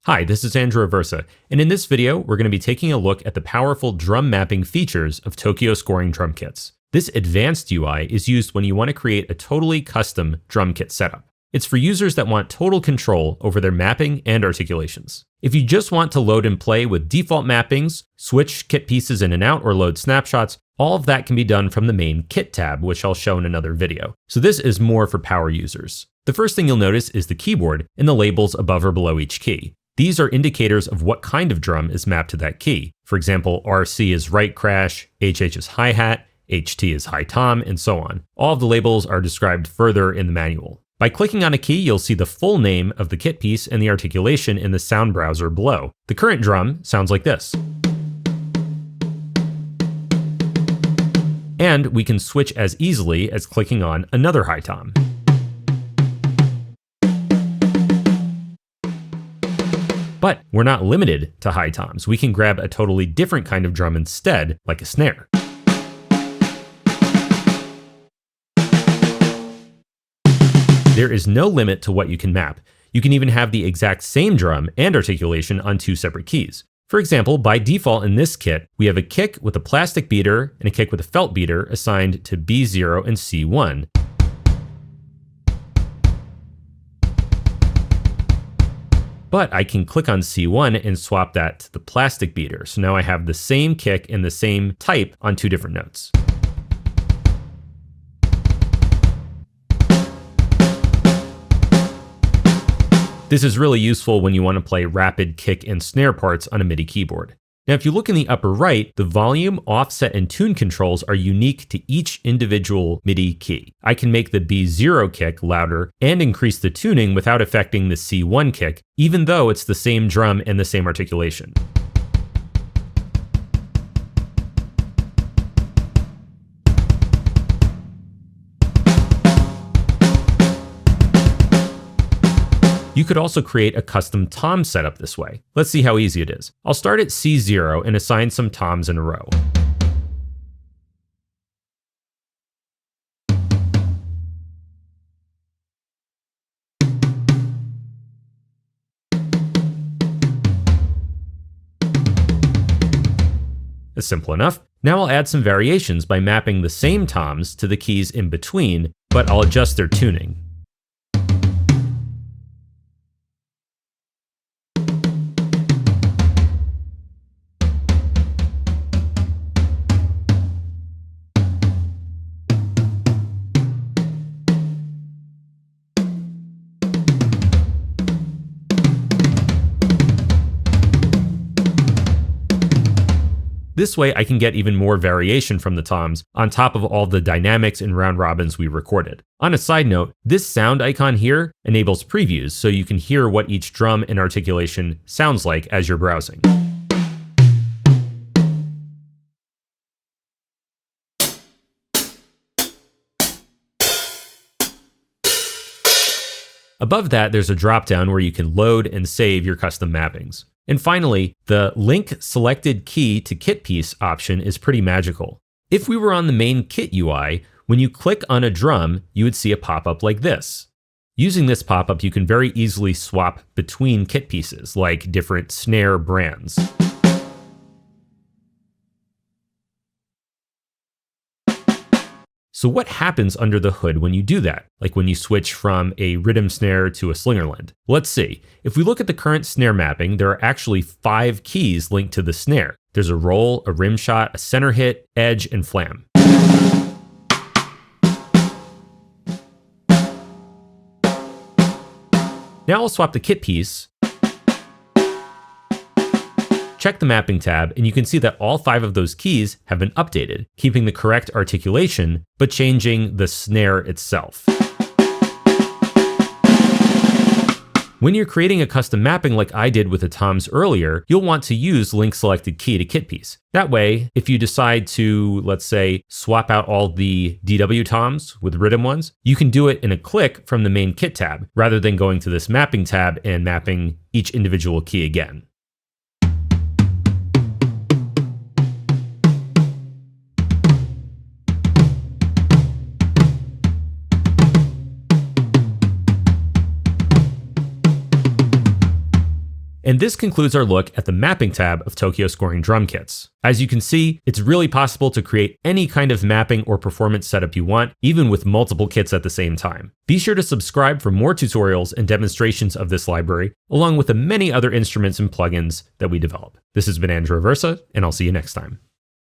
Hi, this is Andrew Aversa, and in this video, we're going to be taking a look at the powerful drum mapping features of Tokyo scoring drum kits. This advanced UI is used when you want to create a totally custom drum kit setup. It's for users that want total control over their mapping and articulations. If you just want to load and play with default mappings, switch kit pieces in and out, or load snapshots, all of that can be done from the main Kit tab, which I'll show in another video. So this is more for power users. The first thing you'll notice is the keyboard and the labels above or below each key. These are indicators of what kind of drum is mapped to that key. For example, RC is right crash, HH is hi-hat, HT is high tom, and so on. All of the labels are described further in the manual. By clicking on a key, you'll see the full name of the kit piece and the articulation in the sound browser below. The current drum sounds like this. And we can switch as easily as clicking on another high tom. But we're not limited to high toms. We can grab a totally different kind of drum instead, like a snare. There is no limit to what you can map. You can even have the exact same drum and articulation on two separate keys. For example, by default in this kit, we have a kick with a plastic beater and a kick with a felt beater assigned to B0 and C1. But I can click on C1 and swap that to the plastic beater. So now I have the same kick and the same type on two different notes. This is really useful when you want to play rapid kick and snare parts on a MIDI keyboard. Now, if you look in the upper right, the volume, offset, and tune controls are unique to each individual MIDI key. I can make the B0 kick louder and increase the tuning without affecting the C1 kick, even though it's the same drum and the same articulation. You could also create a custom tom setup this way. Let's see how easy it is. I'll start at C0 and assign some toms in a row. That's simple enough. Now I'll add some variations by mapping the same toms to the keys in between, but I'll adjust their tuning. This way I can get even more variation from the toms on top of all the dynamics and round robins we recorded. On a side note, this sound icon here enables previews so you can hear what each drum and articulation sounds like as you're browsing. Above that, there's a drop-down where you can load and save your custom mappings. And finally, the Link Selected Key to Kit Piece option is pretty magical. If we were on the main Kit UI, when you click on a drum, you would see a pop-up like this. Using this pop-up, you can very easily swap between kit pieces, like different snare brands. So what happens under the hood when you do that? Like when you switch from a rhythm snare to a Slingerland? Let's see. If we look at the current snare mapping, there are actually 5 keys linked to the snare. There's a roll, a rim shot, a center hit, edge, and flam. Now I'll swap the kit piece, check the mapping tab, and you can see that all 5 of those keys have been updated, keeping the correct articulation, but changing the snare itself. When you're creating a custom mapping like I did with the toms earlier, you'll want to use Link Selected Key to Kit Piece. That way, if you decide to, let's say, swap out all the DW toms with rhythm ones, you can do it in a click from the main Kit tab, rather than going to this mapping tab and mapping each individual key again. And this concludes our look at the mapping tab of Tokyo Scoring drum kits. As you can see, it's really possible to create any kind of mapping or performance setup you want, even with multiple kits at the same time. Be sure to subscribe for more tutorials and demonstrations of this library, along with the many other instruments and plugins that we develop. This has been Andrew Aversa, and I'll see you next time.